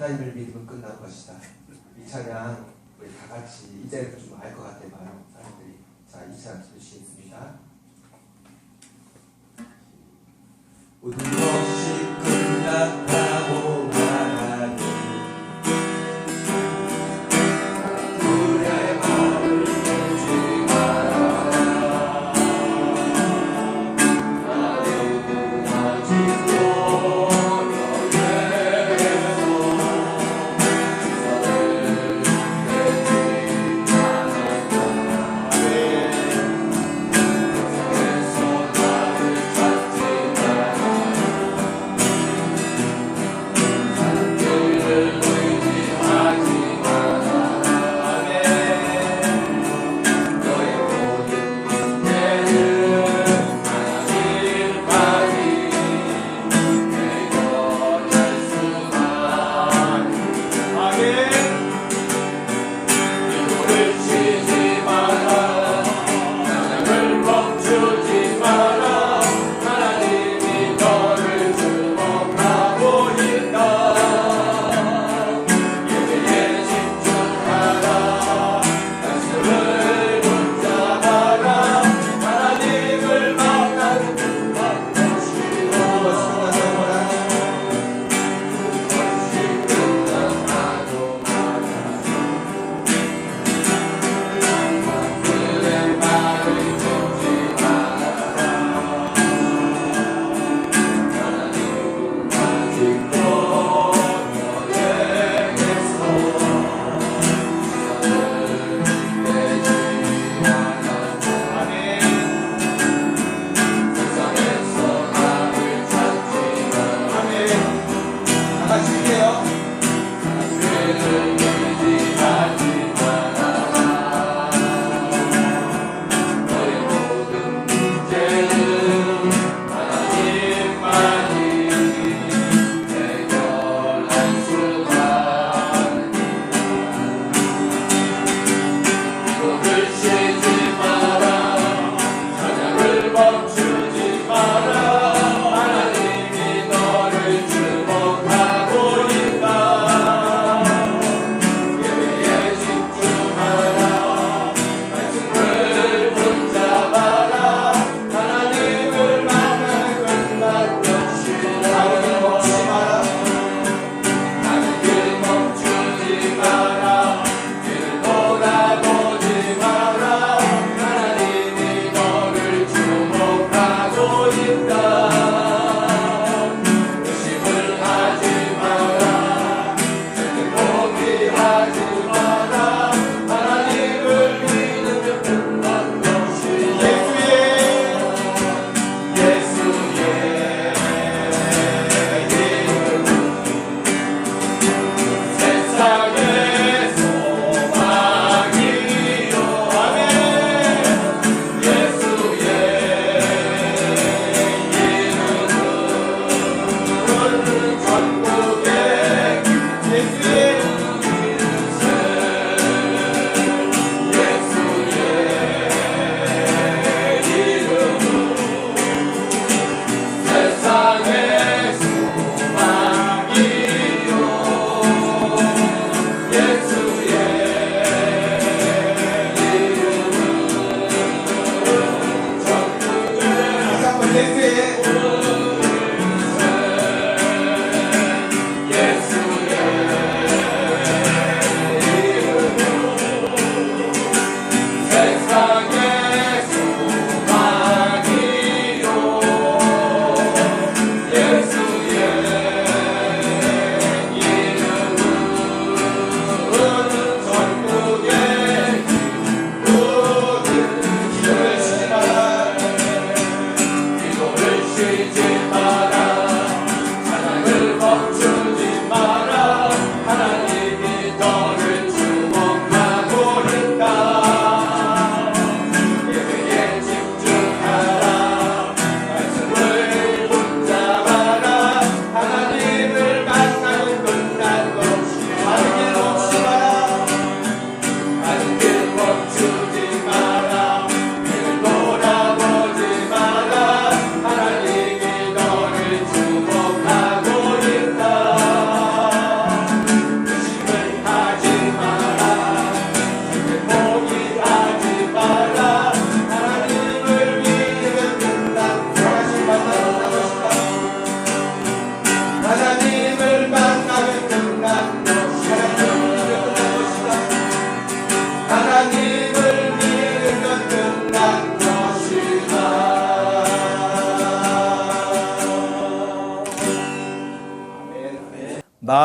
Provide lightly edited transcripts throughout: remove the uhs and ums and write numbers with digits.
하나님을 믿으면 끝날 것이다. 이 찬양 우리 다 같이 이제부터 좀 알 것 같아요. 많은 사람들이. 자, 이 찬양 들으시겠습니다. 모든 것이 끝났다고 말하니 불의 마음을 보지 마라. 나는 아직도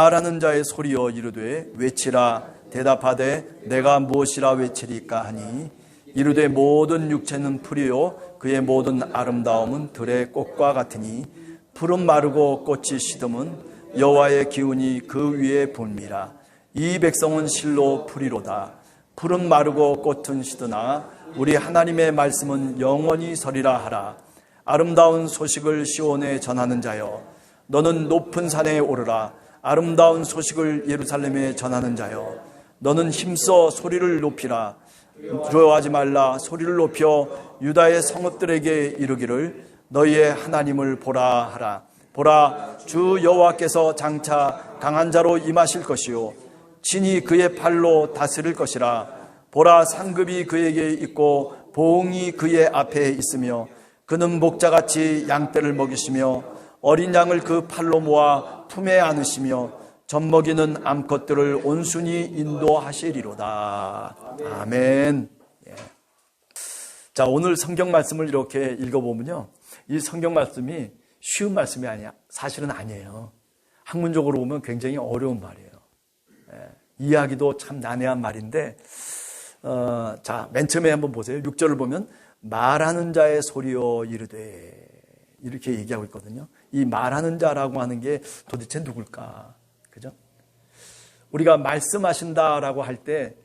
말하는 자의 소리여 이르되 외치라. 대답하되 내가 무엇이라 외치리까 하니 이르되 모든 육체는 풀이요 그의 모든 아름다움은 들의 꽃과 같으니 풀은 마르고 꽃이 시듬은 여호와의 기운이 그 위에 붐이라. 이 백성은 실로 풀이로다. 풀은 마르고 꽃은 시드나 우리 하나님의 말씀은 영원히 서리라 하라. 아름다운 소식을 시온에 전하는 자여 너는 높은 산에 오르라. 아름다운 소식을 예루살렘에 전하는 자여 너는 힘써 소리를 높이라. 두려워하지 말라. 소리를 높여 유다의 성읍들에게 이르기를 너희의 하나님을 보라 하라. 보라, 주 여호와께서 장차 강한 자로 임하실 것이요 친히 그의 팔로 다스릴 것이라. 보라, 상급이 그에게 있고 보응이 그의 앞에 있으며 그는 목자같이 양떼를 먹이시며 어린 양을 그 팔로 모아 품에 안으시며 젖먹이는 암컷들을 온순히 인도하시리로다. 아멘. 예. 자, 오늘 성경 말씀을 이렇게 읽어보면요, 이 성경 말씀이 쉬운 말씀이 아니야. 사실은 아니에요. 학문적으로 보면 굉장히 어려운 말이에요. 예. 이해하기도 참 난해한 말인데, 자, 맨 처음에 한번 보세요. 6절을 보면 말하는 자의 소리여 이르되 이렇게 얘기하고 있거든요. 이 말하는 자라고 하는 게 도대체 누굴까? 그죠? 우리가 말씀하신다라고 할 때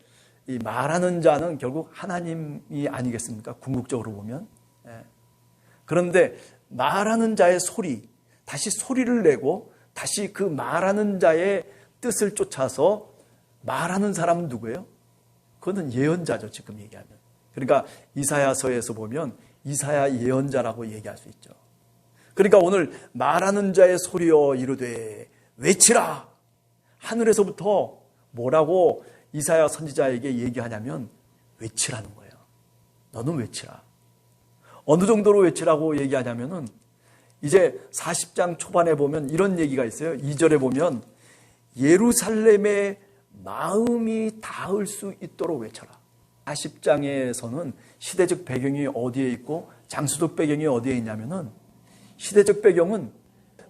이 말하는 자는 결국 하나님이 아니겠습니까? 궁극적으로 보면. 예. 그런데 말하는 자의 소리, 다시 소리를 내고 다시 그 말하는 자의 뜻을 쫓아서 말하는 사람은 누구예요? 그거는 예언자죠, 지금 얘기하면. 그러니까 이사야서에서 보면 이사야 예언자라고 얘기할 수 있죠. 그러니까 오늘 말하는 자의 소리여 이르되 외치라. 하늘에서부터 뭐라고 이사야 선지자에게 얘기하냐면 외치라는 거예요. 너는 외치라. 어느 정도로 외치라고 얘기하냐면은 이제 40장 초반에 보면 이런 얘기가 있어요. 2절에 보면 예루살렘의 마음이 닿을 수 있도록 외쳐라. 40장에서는 시대적 배경이 어디에 있고 장수적 배경이 어디에 있냐면은 시대적 배경은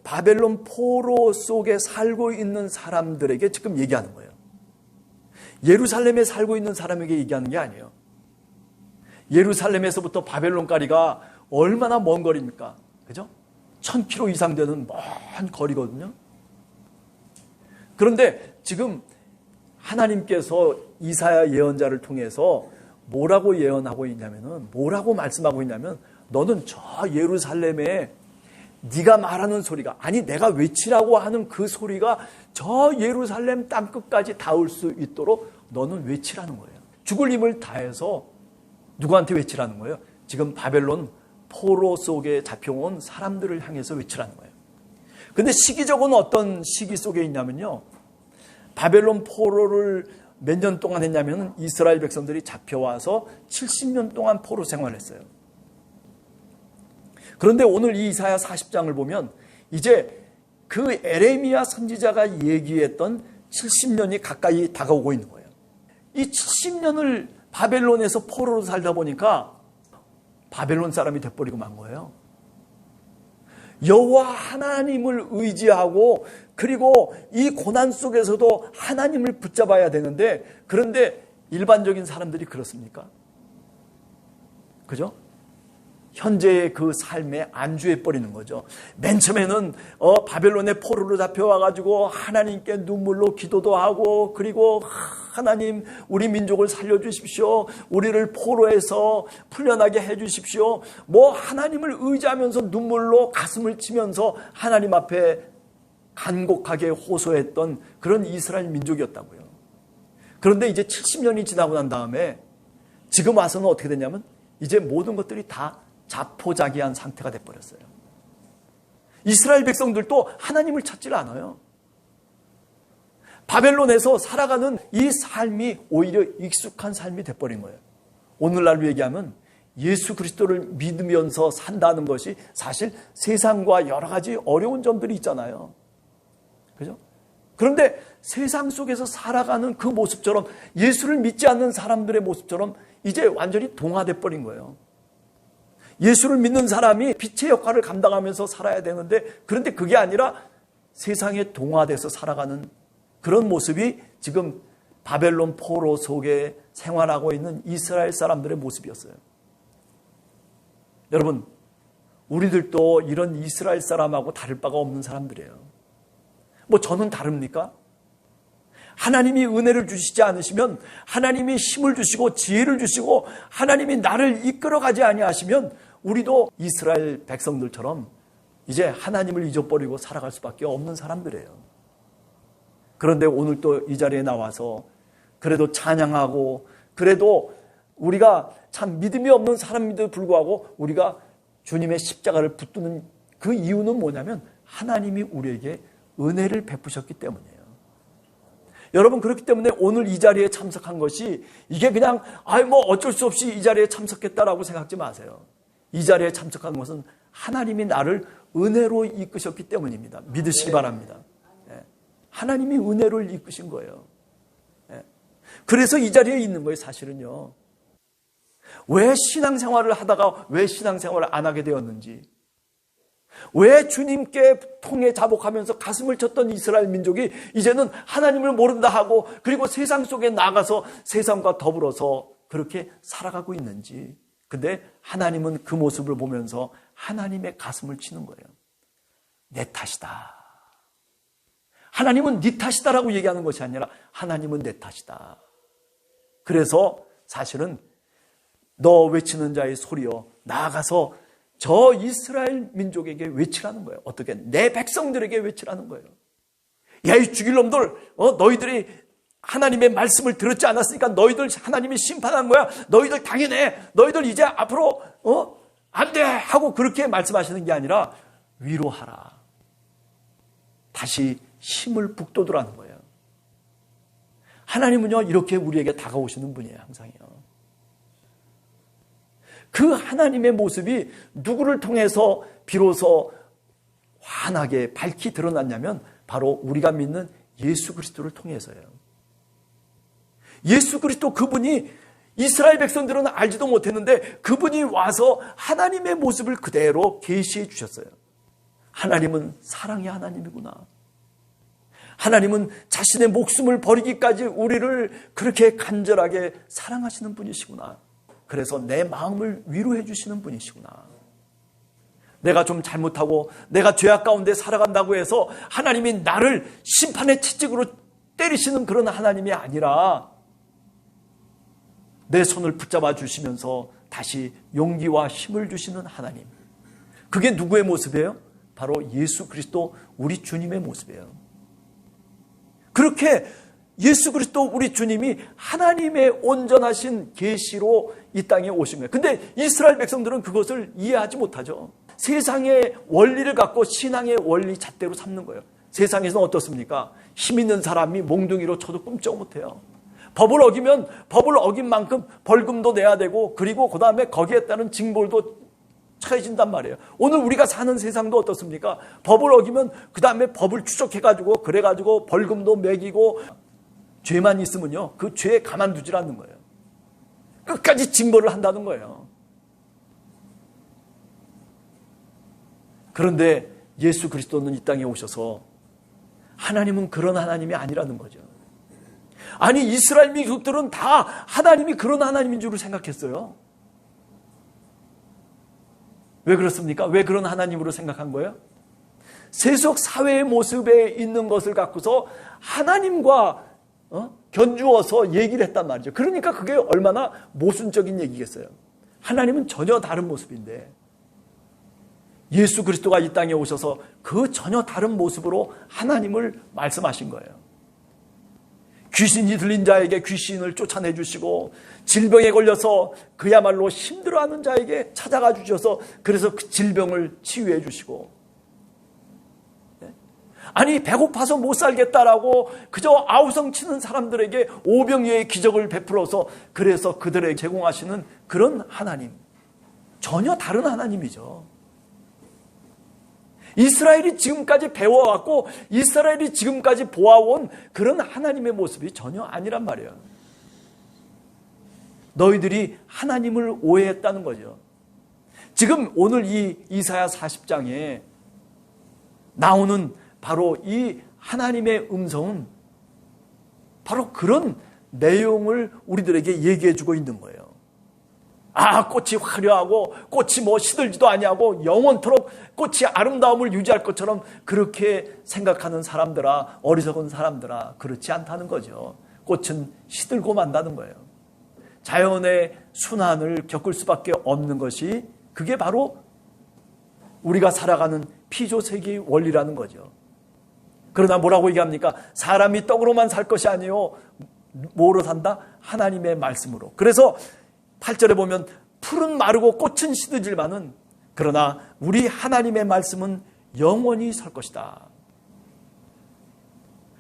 바벨론 포로 속에 살고 있는 사람들에게 지금 얘기하는 거예요. 예루살렘에 살고 있는 사람에게 얘기하는 게 아니에요. 예루살렘에서부터 바벨론까지가 얼마나 먼 거리입니까? 그죠? 1000km 이상 되는 먼 거리거든요. 그런데 지금 하나님께서 이사야 예언자를 통해서 뭐라고 예언하고 있냐면은, 뭐라고 말씀하고 있냐면, 너는 저 예루살렘에 네가 말하는 소리가, 아니 내가 외치라고 하는 그 소리가 저 예루살렘 땅끝까지 닿을 수 있도록 너는 외치라는 거예요. 죽을 힘을 다해서 누구한테 외치라는 거예요? 지금 바벨론 포로 속에 잡혀온 사람들을 향해서 외치라는 거예요. 근데 시기적으로는 어떤 시기 속에 있냐면요, 바벨론 포로를 몇 년 동안 했냐면 이스라엘 백성들이 잡혀와서 70년 동안 포로 생활을 했어요. 그런데 오늘 이 이사야 40장을 보면 이제 그 에레미야 선지자가 얘기했던 70년이 가까이 다가오고 있는 거예요. 이 70년을 바벨론에서 포로로 살다 보니까 바벨론 사람이 돼버리고 만 거예요. 여호와 하나님을 의지하고 그리고 이 고난 속에서도 하나님을 붙잡아야 되는데, 그런데 일반적인 사람들이 그렇습니까? 그죠? 현재의 그 삶에 안주해버리는 거죠. 맨 처음에는 바벨론의 포로로 잡혀와가지고 하나님께 눈물로 기도도 하고, 그리고 하나님 우리 민족을 살려주십시오, 우리를 포로에서 풀려나게 해주십시오, 뭐 하나님을 의지하면서 눈물로 가슴을 치면서 하나님 앞에 간곡하게 호소했던 그런 이스라엘 민족이었다고요. 그런데 이제 70년이 지나고 난 다음에 지금 와서는 어떻게 됐냐면 이제 모든 것들이 다 자포자기한 상태가 돼버렸어요. 이스라엘 백성들도 하나님을 찾질 않아요. 바벨론에서 살아가는 이 삶이 오히려 익숙한 삶이 돼버린 거예요. 오늘날로 얘기하면 예수 그리스도를 믿으면서 산다는 것이 사실 세상과 여러 가지 어려운 점들이 있잖아요. 그죠? 그런데 세상 속에서 살아가는 그 모습처럼, 예수를 믿지 않는 사람들의 모습처럼 이제 완전히 동화돼 버린 거예요. 예수를 믿는 사람이 빛의 역할을 감당하면서 살아야 되는데, 그런데 그게 아니라 세상에 동화돼서 살아가는 그런 모습이 지금 바벨론 포로 속에 생활하고 있는 이스라엘 사람들의 모습이었어요. 여러분, 우리들도 이런 이스라엘 사람하고 다를 바가 없는 사람들이에요. 뭐 저는 다릅니까? 하나님이 은혜를 주시지 않으시면, 하나님이 힘을 주시고 지혜를 주시고 하나님이 나를 이끌어가지 아니하시면 우리도 이스라엘 백성들처럼 이제 하나님을 잊어버리고 살아갈 수밖에 없는 사람들이에요. 그런데 오늘 또 이 자리에 나와서 그래도 찬양하고, 그래도 우리가 참 믿음이 없는 사람임에도 불구하고 우리가 주님의 십자가를 붙드는 그 이유는 뭐냐면 하나님이 우리에게 은혜를 베푸셨기 때문이에요. 여러분, 그렇기 때문에 오늘 이 자리에 참석한 것이 이게 그냥 뭐 어쩔 수 없이 이 자리에 참석했다라고 생각하지 마세요. 이 자리에 참석한 것은 하나님이 나를 은혜로 이끄셨기 때문입니다. 믿으시기 바랍니다. 하나님이 은혜를 이끄신 거예요. 그래서 이 자리에 있는 거예요. 사실은요. 왜 신앙생활을 하다가 왜 신앙생활을 안 하게 되었는지, 왜 주님께 통해 자복하면서 가슴을 쳤던 이스라엘 민족이 이제는 하나님을 모른다 하고, 그리고 세상 속에 나가서 세상과 더불어서 그렇게 살아가고 있는지. 근데 하나님은 그 모습을 보면서 하나님의 가슴을 치는 거예요. 내 탓이다. 하나님은 네 탓이다라고 얘기하는 것이 아니라 하나님은 내 탓이다. 그래서 사실은 너 외치는 자의 소리여, 나아가서 저 이스라엘 민족에게 외치라는 거예요. 어떻게? 내 백성들에게 외치라는 거예요. 야, 이 죽일 놈들, 너희들이 하나님의 말씀을 들었지 않았으니까 너희들 하나님이 심판한 거야. 너희들 당연해. 너희들 이제 앞으로 안 돼 하고 그렇게 말씀하시는 게 아니라 위로하라. 다시 힘을 북돋으라는 거예요. 하나님은요, 이렇게 우리에게 다가오시는 분이에요. 항상요. 그 하나님의 모습이 누구를 통해서 비로소 환하게 밝히 드러났냐면 바로 우리가 믿는 예수 그리스도를 통해서예요. 예수 그리스도, 그분이 이스라엘 백성들은 알지도 못했는데 그분이 와서 하나님의 모습을 그대로 계시해 주셨어요. 하나님은 사랑의 하나님이구나. 하나님은 자신의 목숨을 버리기까지 우리를 그렇게 간절하게 사랑하시는 분이시구나. 그래서 내 마음을 위로해 주시는 분이시구나. 내가 좀 잘못하고 내가 죄악 가운데 살아간다고 해서 하나님이 나를 심판의 채찍으로 때리시는 그런 하나님이 아니라 내 손을 붙잡아 주시면서 다시 용기와 힘을 주시는 하나님. 그게 누구의 모습이에요? 바로 예수 그리스도 우리 주님의 모습이에요. 그렇게 예수 그리스도 우리 주님이 하나님의 온전하신 계시로 이 땅에 오신 거예요. 근데 이스라엘 백성들은 그것을 이해하지 못하죠. 세상의 원리를 갖고 신앙의 원리 잣대로 삼는 거예요. 세상에서는 어떻습니까? 힘 있는 사람이 몽둥이로 쳐도 꼼짝 못해요. 법을 어기면 법을 어긴 만큼 벌금도 내야 되고, 그리고 그 다음에 거기에 따른 징벌도 처해진단 말이에요. 오늘 우리가 사는 세상도 어떻습니까? 법을 어기면 그 다음에 법을 추적해가지고 그래가지고 벌금도 매기고, 죄만 있으면요 그 죄에 가만두질 않는 거예요. 끝까지 징벌을 한다는 거예요. 그런데 예수 그리스도는 이 땅에 오셔서 하나님은 그런 하나님이 아니라는 거죠. 아니, 이스라엘 민족들은 다 하나님이 그런 하나님인 줄 생각했어요. 왜 그렇습니까? 왜 그런 하나님으로 생각한 거예요? 세속 사회의 모습에 있는 것을 갖고서 하나님과 견주어서 얘기를 했단 말이죠. 그러니까 그게 얼마나 모순적인 얘기겠어요. 하나님은 전혀 다른 모습인데 예수 그리스도가 이 땅에 오셔서 그 전혀 다른 모습으로 하나님을 말씀하신 거예요. 귀신이 들린 자에게 귀신을 쫓아내 주시고, 질병에 걸려서 그야말로 힘들어하는 자에게 찾아가 주셔서 그래서 그 질병을 치유해 주시고, 아니 배고파서 못 살겠다라고 그저 아우성 치는 사람들에게 오병이어의 기적을 베풀어서 그래서 그들에게 제공하시는 그런 하나님, 전혀 다른 하나님이죠. 이스라엘이 지금까지 배워왔고 이스라엘이 지금까지 보아온 그런 하나님의 모습이 전혀 아니란 말이에요. 너희들이 하나님을 오해했다는 거죠. 지금 오늘 이 이사야 40장에 나오는 바로 이 하나님의 음성은 바로 그런 내용을 우리들에게 얘기해 주고 있는 거예요. 꽃이 화려하고 꽃이 시들지도 아니하고 영원토록 꽃이 아름다움을 유지할 것처럼 그렇게 생각하는 사람들아, 어리석은 사람들아, 그렇지 않다는 거죠. 꽃은 시들고 만다는 거예요. 자연의 순환을 겪을 수밖에 없는 것이, 그게 바로 우리가 살아가는 피조세계의 원리라는 거죠. 그러나 뭐라고 얘기합니까? 사람이 떡으로만 살 것이 아니요, 뭐로 산다? 하나님의 말씀으로. 그래서 8절에 보면 풀은 마르고 꽃은 시들지만은 그러나 우리 하나님의 말씀은 영원히 설 것이다.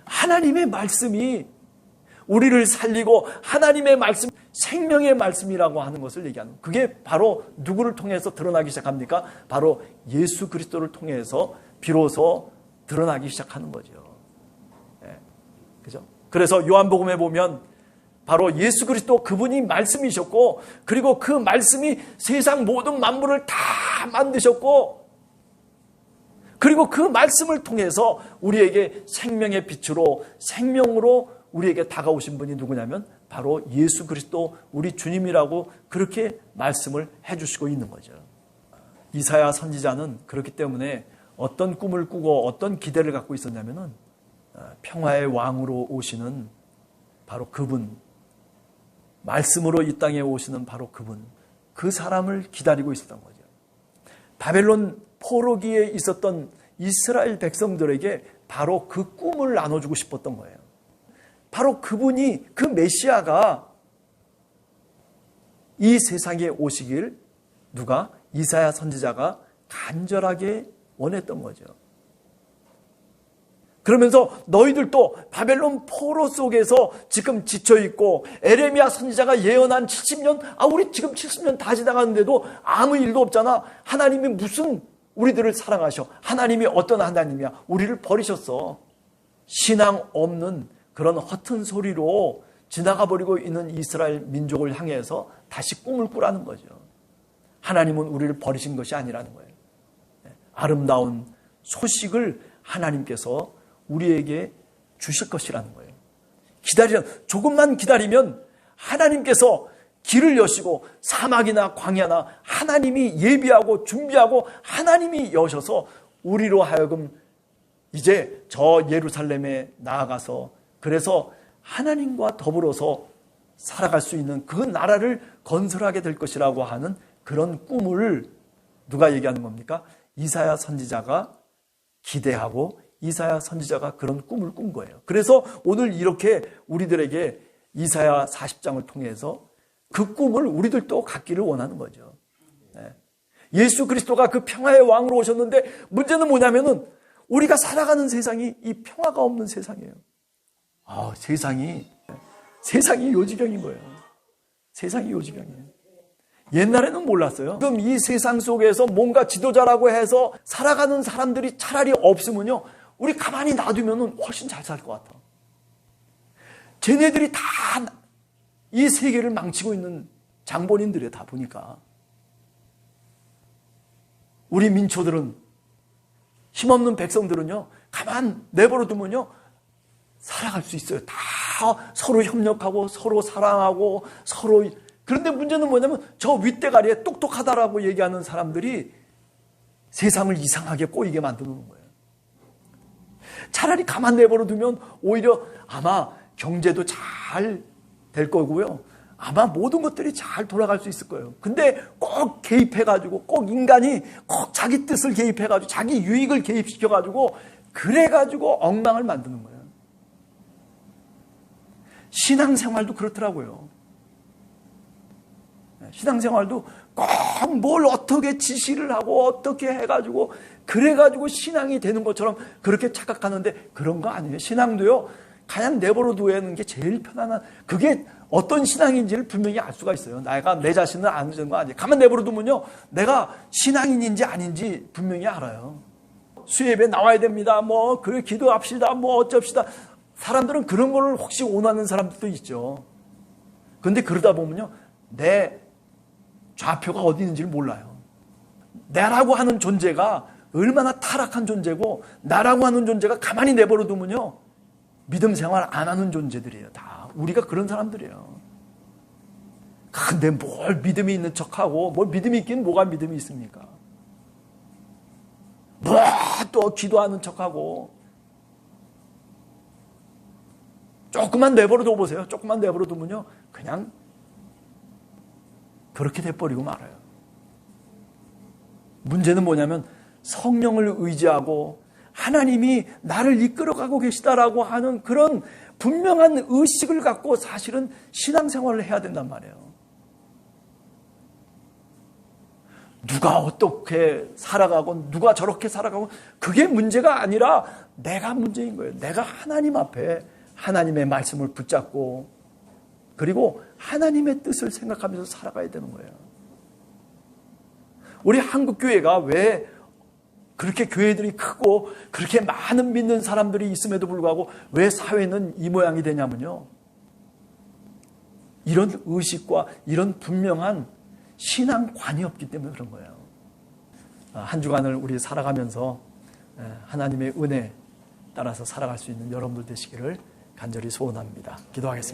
하나님의 말씀이 우리를 살리고 하나님의 말씀, 생명의 말씀이라고 하는 것을 얘기하는, 그게 바로 누구를 통해서 드러나기 시작합니까? 바로 예수 그리스도를 통해서 비로소 드러나기 시작하는 거죠. 그죠? 그래서 요한복음에 보면 바로 예수 그리스도, 그분이 말씀이셨고, 그리고 그 말씀이 세상 모든 만물을 다 만드셨고, 그리고 그 말씀을 통해서 우리에게 생명의 빛으로, 생명으로 우리에게 다가오신 분이 누구냐면 바로 예수 그리스도, 우리 주님이라고 그렇게 말씀을 해주시고 있는 거죠. 이사야 선지자는 그렇기 때문에 어떤 꿈을 꾸고 어떤 기대를 갖고 있었냐면은 평화의 왕으로 오시는 바로 그분, 말씀으로 이 땅에 오시는 바로 그분, 그 사람을 기다리고 있었던 거죠. 바벨론 포로기에 있었던 이스라엘 백성들에게 바로 그 꿈을 나눠주고 싶었던 거예요. 바로 그분이, 그 메시아가 이 세상에 오시길 누가? 이사야 선지자가 간절하게 원했던 거죠. 그러면서 너희들도 바벨론 포로 속에서 지금 지쳐있고, 에레미야 선지자가 예언한 70년, 우리 지금 70년 다 지나갔는데도 아무 일도 없잖아. 하나님이 무슨 우리들을 사랑하셔? 하나님이 어떤 하나님이야? 우리를 버리셨어. 신앙 없는 그런 허튼 소리로 지나가 버리고 있는 이스라엘 민족을 향해서 다시 꿈을 꾸라는 거죠. 하나님은 우리를 버리신 것이 아니라는 거예요. 아름다운 소식을 하나님께서 우리에게 주실 것이라는 거예요. 조금만 기다리면 하나님께서 길을 여시고, 사막이나 광야나 하나님이 예비하고 준비하고 하나님이 여셔서 우리로 하여금 이제 저 예루살렘에 나아가서, 그래서 하나님과 더불어서 살아갈 수 있는 그 나라를 건설하게 될 것이라고 하는 그런 꿈을 누가 얘기하는 겁니까? 이사야 선지자가 기대하고, 이사야 선지자가 그런 꿈을 꾼 거예요. 그래서 오늘 이렇게 우리들에게 이사야 40장을 통해서 그 꿈을 우리들도 갖기를 원하는 거죠. 예수 그리스도가 그 평화의 왕으로 오셨는데, 문제는 뭐냐면은 우리가 살아가는 세상이 이 평화가 없는 세상이에요. 세상이 요지경인 거예요. 세상이 요지경이에요. 옛날에는 몰랐어요. 지금 이 세상 속에서 뭔가 지도자라고 해서 살아가는 사람들이 차라리 없으면요, 우리 가만히 놔두면 훨씬 잘 살 것 같아. 쟤네들이 다 이 세계를 망치고 있는 장본인들이에요. 다 보니까. 우리 민초들은, 힘없는 백성들은요, 가만 내버려 두면요 살아갈 수 있어요. 다 서로 협력하고 서로 사랑하고 서로. 그런데 문제는 뭐냐면 저 윗대가리에 똑똑하다라고 얘기하는 사람들이 세상을 이상하게 꼬이게 만드는 거예요. 차라리 가만 내버려 두면 오히려 아마 경제도 잘 될 거고요, 아마 모든 것들이 잘 돌아갈 수 있을 거예요. 근데 꼭 개입해가지고, 꼭 인간이 꼭 자기 뜻을 개입해가지고, 자기 유익을 개입시켜가지고, 그래가지고 엉망을 만드는 거예요. 신앙생활도 그렇더라고요. 신앙생활도 꼭 뭘 어떻게 지시를 하고 어떻게 해가지고 그래가지고 신앙이 되는 것처럼 그렇게 착각하는데, 그런 거 아니에요. 신앙도요, 그냥 내버려 두는 게 제일 편안한, 그게 어떤 신앙인지를 분명히 알 수가 있어요. 내가 내 자신을 아는 거 아니에요. 가만 내버려 두면요, 내가 신앙인인지 아닌지 분명히 알아요. 수예배 나와야 됩니다. 그래 기도합시다. 어쩝시다. 사람들은 그런 거를 혹시 원하는 사람들도 있죠. 그런데 그러다 보면요, 내 좌표가 어디 있는지를 몰라요. 나라고 하는 존재가 얼마나 타락한 존재고, 나라고 하는 존재가 가만히 내버려 두면요, 믿음 생활 안 하는 존재들이에요. 다 우리가 그런 사람들이에요. 근데 뭘 믿음이 있는 척하고, 뭘 믿음이 있긴 뭐가 믿음이 있습니까? 뭐 또 기도하는 척하고, 조금만 내버려 둬보세요. 조금만 내버려 두면요, 그냥 그렇게 돼버리고 말아요. 문제는 뭐냐면 성령을 의지하고 하나님이 나를 이끌어가고 계시다라고 하는 그런 분명한 의식을 갖고 사실은 신앙생활을 해야 된단 말이에요. 누가 어떻게 살아가고 누가 저렇게 살아가고 그게 문제가 아니라 내가 문제인 거예요. 내가 하나님 앞에 하나님의 말씀을 붙잡고 그리고 하나님의 뜻을 생각하면서 살아가야 되는 거예요. 우리 한국교회가 왜 그렇게 교회들이 크고 그렇게 많은 믿는 사람들이 있음에도 불구하고 왜 사회는 이 모양이 되냐면요, 이런 의식과 이런 분명한 신앙관이 없기 때문에 그런 거예요. 한 주간을 우리 살아가면서 하나님의 은혜 따라서 살아갈 수 있는 여러분들 되시기를 간절히 소원합니다. 기도하겠습니다.